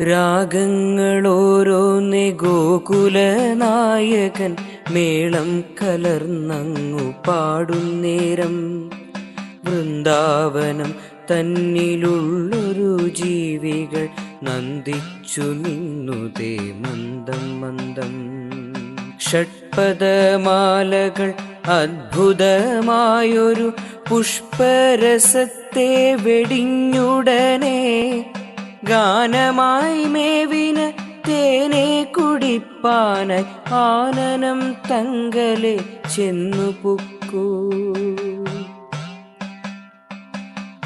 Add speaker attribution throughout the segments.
Speaker 1: രാഗങ്ങളോരോന്നേ ഗോകുലനായകൻ മേളം കലർന്നങ്ങു പാടുന്നേരം വൃന്ദാവനം തന്നിലുള്ളൊരു ജീവികൾ നന്ദിച്ചു നിന്നുതേ മന്ദം മന്ദം. ഷഡ്പദമാലകൾ അദ്ഭുതമായൊരു പുഷ്പരസത്തെ വെടിഞ്ഞുടനെ ഗാനമായി മേവിന് തേനെ കുടിപ്പാനായി ആനനം തങ്കലെ ചെന്നു പുക്കൂ.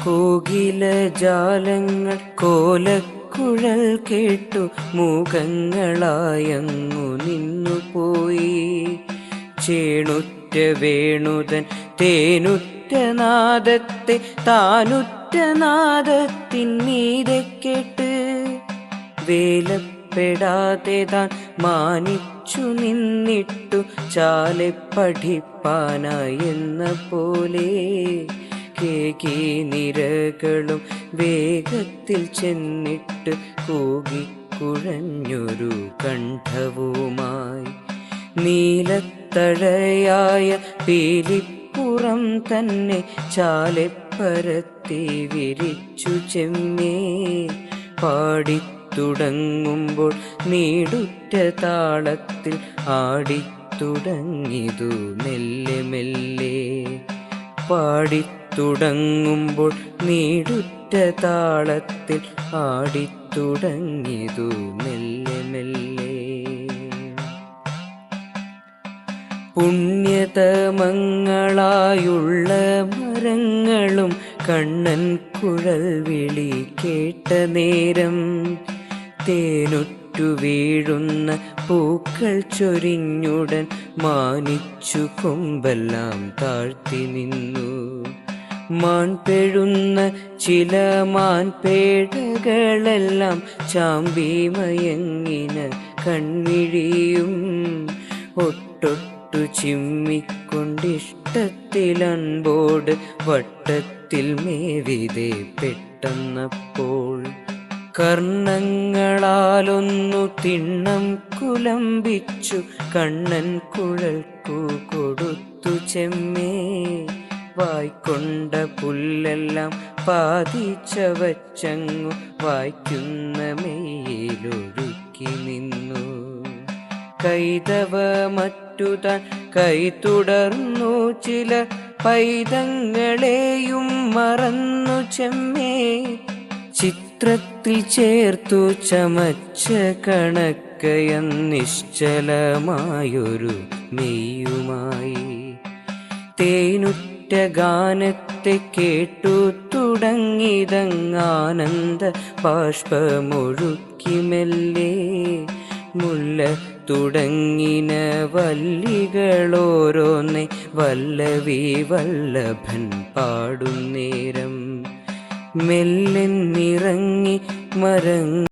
Speaker 1: കോകിലജാലങ്ങൾ കോലക്കുഴൽ കേട്ടു മൂകങ്ങളായങ്ങു നിന്നുപോയി. ചേണുറ്റ വേണുതൻ തേനുറ്റ നാദത്തെ താനുറ്റ നാദത്തിന്മീതെ കേട്ട് വേലപ്പെടാതെ താൻ മാനിച്ചു നിന്നിട്ടു ചാലെ പഠിപ്പാനായി എന്ന പോലെ കേകി നിരകളും വേഗത്തിൽ ചെന്നിട്ട് കൂകിക്കുഴഞ്ഞൊരു കണ്ഠവുമായി നീലത്തഴയായ പീലിപ്പുറം തന്നെ ചാലെ പരത്തി വിരിച്ചു ചെമ്മേ. പാടിത്തുടങ്ങുമ്പോൾ നീടുറ്റ താളത്തിൽ ആടിത്തുടങ്ങിതു മെല്ലെ മെല്ലെ. പാടിത്തുടങ്ങുമ്പോൾ നീടുറ്റ താളത്തിൽ ആടിത്തുടങ്ങിതു മെല്ലെ മെല്ലെ. പുണ്യതമങ്ങളായുള്ള മരങ്ങളും കണ്ണൻ കുഴൽ വിളി കേട്ട നേരം തേനുറ്റു വീഴുന്ന പൂക്കൾ ചൊരിഞ്ഞുടൻ മാനിച്ചു കൊമ്പെല്ലാം താഴ്ത്തി നിന്നു. മാൻപെഴുന്ന ചില മാൻപേടകളെല്ലാം ചാമ്പി മയങ്ങിന കൺമിഴിയും ഒട്ടൊട്ടു ചിമ്മിക്കൊണ്ടിഷ്ടത്തിലൻപോട് വട്ടത്തിൽ മേവിതേ പെട്ടെന്നപ്പോൾ കർണങ്ങളാലൊന്നു തിണ്ണം കുലമ്പിച്ചു കണ്ണൻ കുഴൽക്കു കൊടുത്തു ചെമ്മേ. വായ്ക്കൊണ്ട പുല്ലെല്ലാം പാതിച്ചവച്ചങ്ങു വായ്ക്കുന്ന മെയ്യിലൊഴുക്കി നിന്നു. കൈതവ മറ്റുതാൻ കൈ തുടർന്നു ചില പൈതങ്ങളെയും മറന്നു ചെമ്മേ. ചിത്രത്തിൽ ചേർത്തു ചമച്ച കണക്കയന്നിശ്ചലമായൊരു മെയ്യുമായി തേനുറ്റ ഗാനത്തെ കേട്ടു തുടങ്ങിതങ്ങാനന്ദ ബാഷ്പമൊഴുക്കി മെല്ലെ. മുല്ല തുടങ്ങിന വല്ലികളോരോന്നെ വല്ലവി വല്ലഭൻ പാടുന്നേരം മെല്ലെന്നിറങ്ങി മരങ്ങ